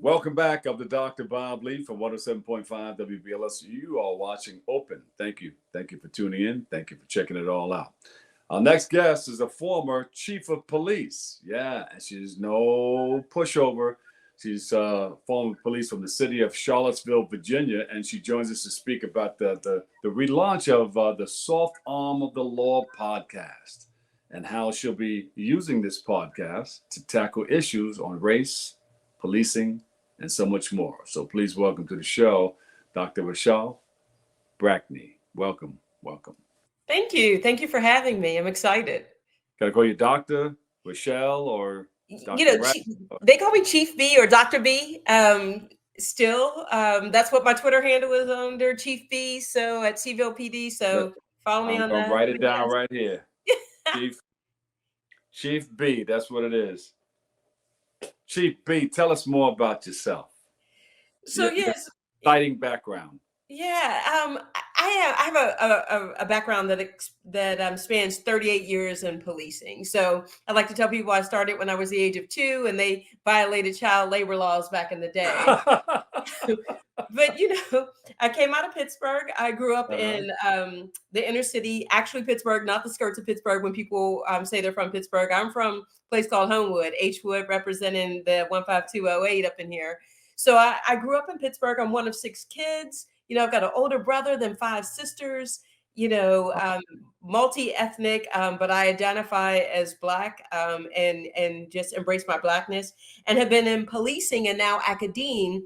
Welcome back. I'm the Dr. Bob Lee from 107.5 WBLS. You are watching Open. Thank you. Thank you for tuning in. Thank you for checking it all out. Our next guest is a former chief of police. Yeah, and she's no pushover. She's former police from the city of Charlottesville, Virginia, and she joins us to speak about the relaunch of the Soft Arm of the Law podcast and how she'll be using this podcast to tackle issues on race, policing, and so much more. So please welcome to the show, Dr. RaShall Brackney. Welcome. Thank you. Thank you for having me. I'm excited. Can I call you Dr. RaShall or Dr. You know, Brackney? they call me Chief B or Dr. B. Still, that's what my Twitter handle is under, Chief B. So at Seville PD. So follow me on that. I'm gonna write it down right here. Chief B. That's what it is. Chief B, tell us more about yourself. So yes, exciting background. Yeah, I have a background that spans 38 years in policing. So I like to tell people I started when I was the age of 2, and they violated child labor laws back in the day. But I came out of Pittsburgh. I grew up in the inner city, actually Pittsburgh, not the skirts of Pittsburgh. When people say they're from Pittsburgh, I'm from a place called Homewood, H-Wood, representing the 15208 up in here. So I grew up in Pittsburgh. I'm one of 6 kids. I've got an older brother, then 5 sisters, multi-ethnic, but I identify as Black and just embrace my Blackness, and have been in policing and now academia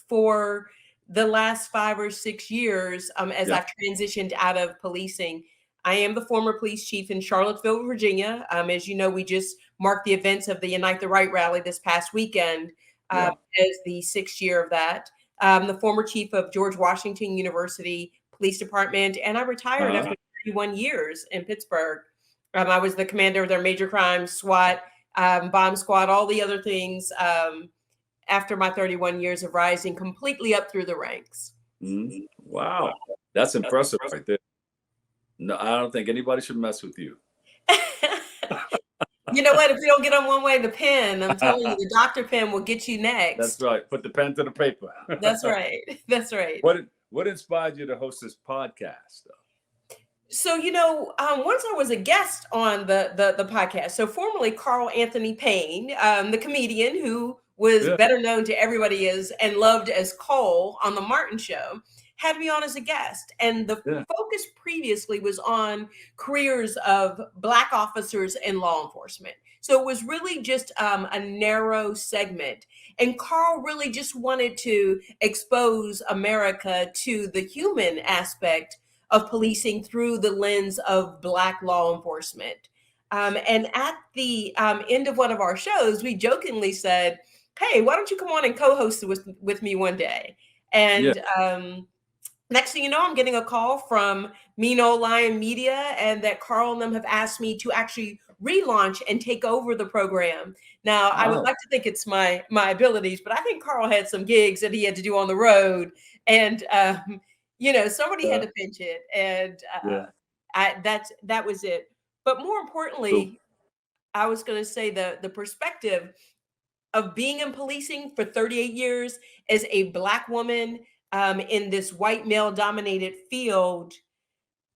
for the last 5 or 6 years as I've transitioned out of policing. I am the former police chief in Charlottesville, Virginia. As you know, we just marked the events of the Unite the Right rally this past weekend as the 6th year of that. The former chief of George Washington University Police Department, and I retired after 31 years in Pittsburgh. I was the commander of their major crimes, SWAT, bomb squad, all the other things after my 31 years of rising completely up through the ranks. Wow. That's impressive right there. No, I don't think anybody should mess with you. You know what? If we don't get on one way, the pen, I'm telling you, the doctor pen will get you next. That's right. Put the pen to the paper. That's right. That's right. What inspired you to host this podcast? So, once I was a guest on the podcast, so formerly Carl Anthony Payne, the comedian who was better known to everybody as and loved as Cole on the Martin Show, had me on as a guest. And the focus previously was on careers of Black officers in law enforcement. So it was really just a narrow segment. And Carl really just wanted to expose America to the human aspect of policing through the lens of Black law enforcement. And at the end of one of our shows, we jokingly said, hey, why don't you come on and co-host with me one day? And next thing you know, I'm getting a call from Mean Old Lion Media, and that Carl and them have asked me to actually relaunch and take over the program. Now, I would like to think it's my abilities, but I think Carl had some gigs that he had to do on the road, and somebody had to pinch it, and that was it. But more importantly, I was going to say the perspective of being in policing for 38 years as a Black woman in this white male-dominated field.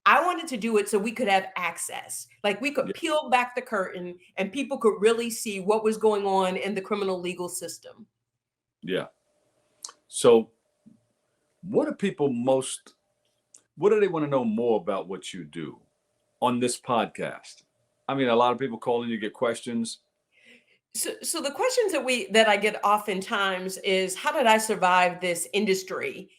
I wanted to do it so we could have access. Like we could peel back the curtain and people could really see what was going on in the criminal legal system. Yeah. So what do they want to know more about what you do on this podcast? I mean, a lot of people call in, you get questions. So the questions that I get oftentimes is, how did I survive this industry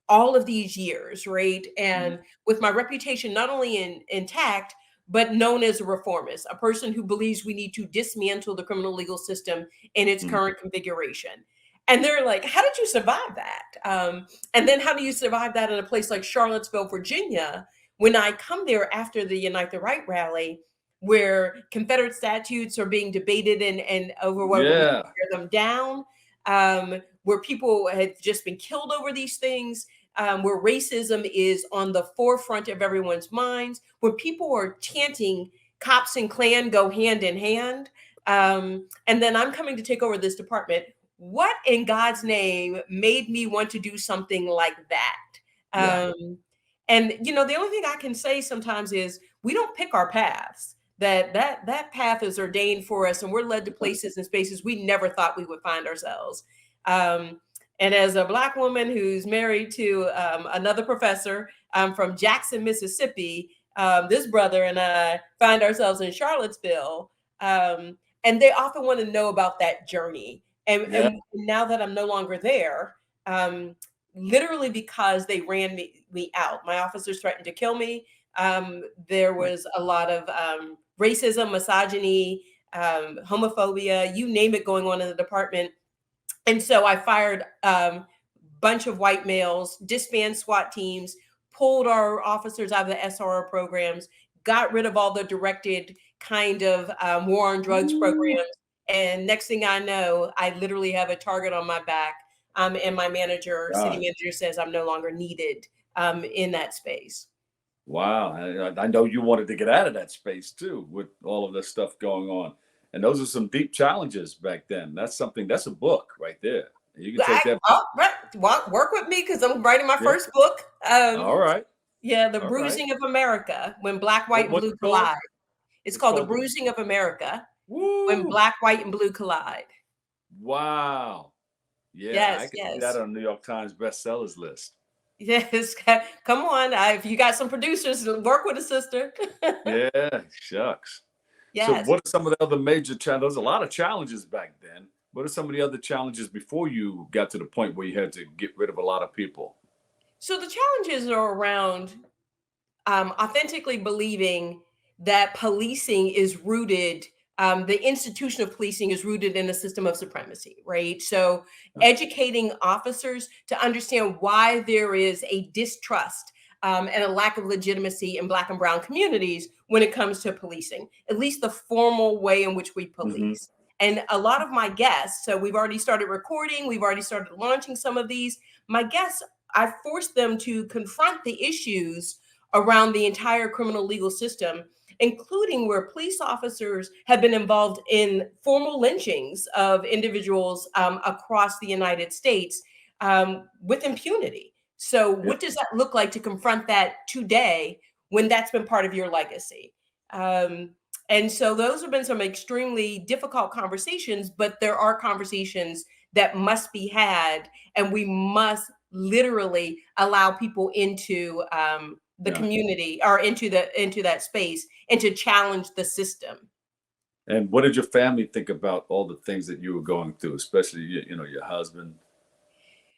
all of these years, right? And with my reputation not only intact, but known as a reformist, a person who believes we need to dismantle the criminal legal system in its current configuration. And they're like, how did you survive that? And then how do you survive that in a place like Charlottesville, Virginia, when I come there after the Unite the Right rally, where Confederate statutes are being debated and over whether we tear them down, where people have just been killed over these things, where racism is on the forefront of everyone's minds, when people are chanting cops and Klan go hand in hand. And then I'm coming to take over this department. What in God's name made me want to do something like that? Yeah. And the only thing I can say sometimes is we don't pick our paths. That path is ordained for us, and we're led to places and spaces we never thought we would find ourselves. And as a Black woman who's married to another professor from Jackson, Mississippi, this brother and I find ourselves in Charlottesville. And they often want to know about that journey. And now that I'm no longer there, literally because they ran me out, my officers threatened to kill me. There was a lot of racism, misogyny, homophobia, you name it, going on in the department. And so I fired a bunch of white males, disbanded SWAT teams, pulled our officers out of the SRO programs, got rid of all the directed kind of war on drugs programs. And next thing I know, I literally have a target on my back. And my city manager says I'm no longer needed in that space. Wow. I know you wanted to get out of that space too, with all of this stuff going on. And those are some deep challenges back then. That's a book right there. You can take that. Work with me because I'm writing my first book. All right. Yeah, The Bruising of America, When Black, White, and Blue Collide. It's called The Bruising of America, When Black, White, and Blue Collide. Wow. Yeah, yes, I can see that on the New York Times bestsellers list. Yes, come on. If you got some producers, work with a sister. Yeah, shucks. Yes. So what are some of the other major challenges? There's a lot of challenges back then. What are some of the other challenges before you got to the point where you had to get rid of a lot of people? So the challenges are around authentically believing that policing is rooted, the institution of policing is rooted in a system of supremacy, right? So educating officers to understand why there is a distrust and a lack of legitimacy in Black and Brown communities when it comes to policing, at least the formal way in which we police. And a lot of my guests, so we've already started recording, we've already started launching some of these. My guests, I forced them to confront the issues around the entire criminal legal system, including where police officers have been involved in formal lynchings of individuals across the United States with impunity. So what does that look like to confront that today when that's been part of your legacy? And so those have been some extremely difficult conversations, but there are conversations that must be had, and we must literally allow people into the community or into that space and to challenge the system. And what did your family think about all the things that you were going through, especially your husband?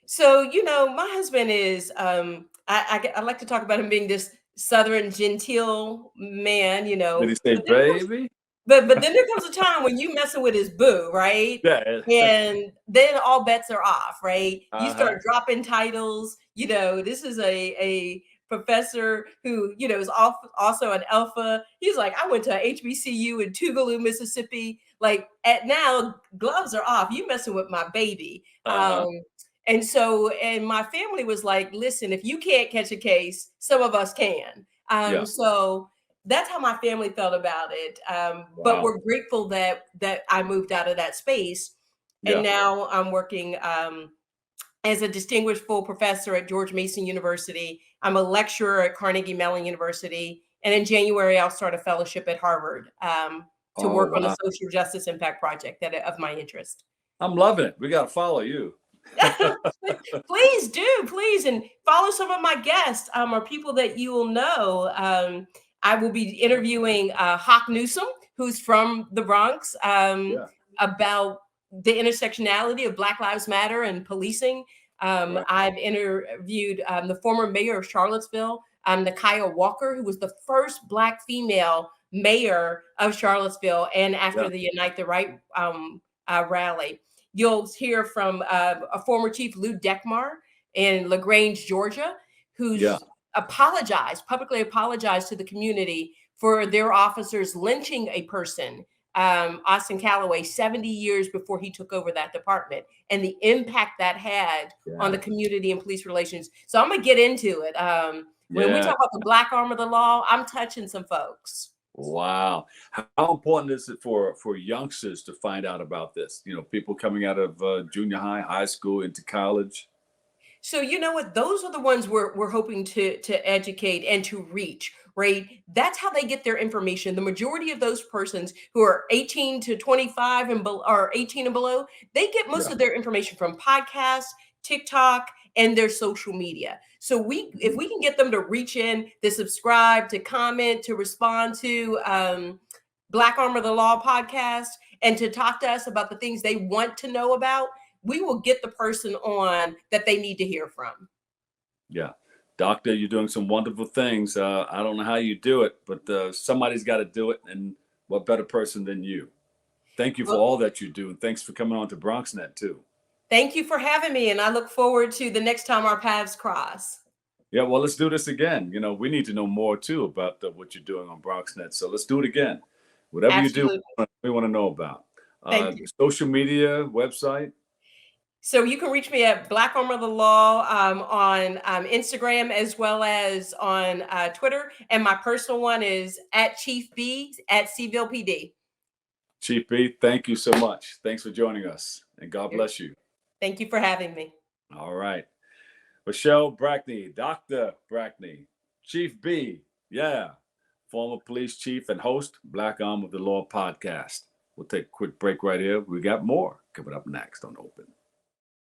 So my husband is I like to talk about him being this Southern genteel man. Did he say baby? But then there comes a time when you messing with his boo, right? Yeah. And then all bets are off, right? You start dropping titles. This is a professor who, is also an alpha. He's like, I went to HBCU in Tougaloo, Mississippi. Like now, gloves are off. You messing with my baby. And my family was like, listen, if you can't catch a case, some of us can. So that's how my family felt about it. But we're grateful that I moved out of that space. And now I'm working as a distinguished full professor at George Mason University. I'm a lecturer at Carnegie Mellon University. And in January, I'll start a fellowship at Harvard to work on a social justice impact project of my interest. I'm loving it. We got to follow you. Please do, please. And follow some of my guests or people that you will know. I will be interviewing Hawk Newsom, who's from the Bronx, about the intersectionality of Black Lives Matter and policing. I've interviewed the former mayor of Charlottesville, Nakia Walker, who was the first Black female mayor of Charlottesville, and after the Unite the Right rally. You'll hear from a former chief, Lou Dekmar, in LaGrange, Georgia, who's publicly apologized to the community for their officers lynching a person, Austin Calloway, 70 years before he took over that department, and the impact that had on the community and police relations. So I'm going to get into it. When we talk about the Black arm of the law, I'm touching some folks. Wow. How important is it for youngsters to find out about this? People coming out of junior high, high school into college. So you know what? Those are the ones we're hoping to educate and to reach, right? That's how they get their information. The majority of those persons who are 18 to 25 or 18 and below, they get most Yeah. of their information from podcasts, TikTok, and their social media. So if we can get them to reach in, to subscribe, to comment, to respond to Black Armor the Law podcast, and to talk to us about the things they want to know about, we will get the person on that they need to hear from. Yeah. Doctor, you're doing some wonderful things. I don't know how you do it, but somebody's got to do it. And what better person than you? Thank you for Well, all that you do. And thanks for coming on to BronxNet, too. thank you for having me. And I look forward to the next time our paths cross. Yeah, well, let's do this again. We need to know more, too, about what you're doing on BronxNet. So let's do it again. Whatever you do, Absolutely. we want to know about. Thank you. Social media, website. So you can reach me at Black Armor the Law on Instagram as well as on Twitter. And my personal one is at Chief B at Seville PD. Chief B, thank you so much. Thanks for joining us. And God bless you. Thank you for having me. All right. RaShall Brackney, Dr. Brackney, Chief B, yeah, former police chief and host, Black Arm of the Law podcast. We'll take a quick break right here. We got more coming up next on Open.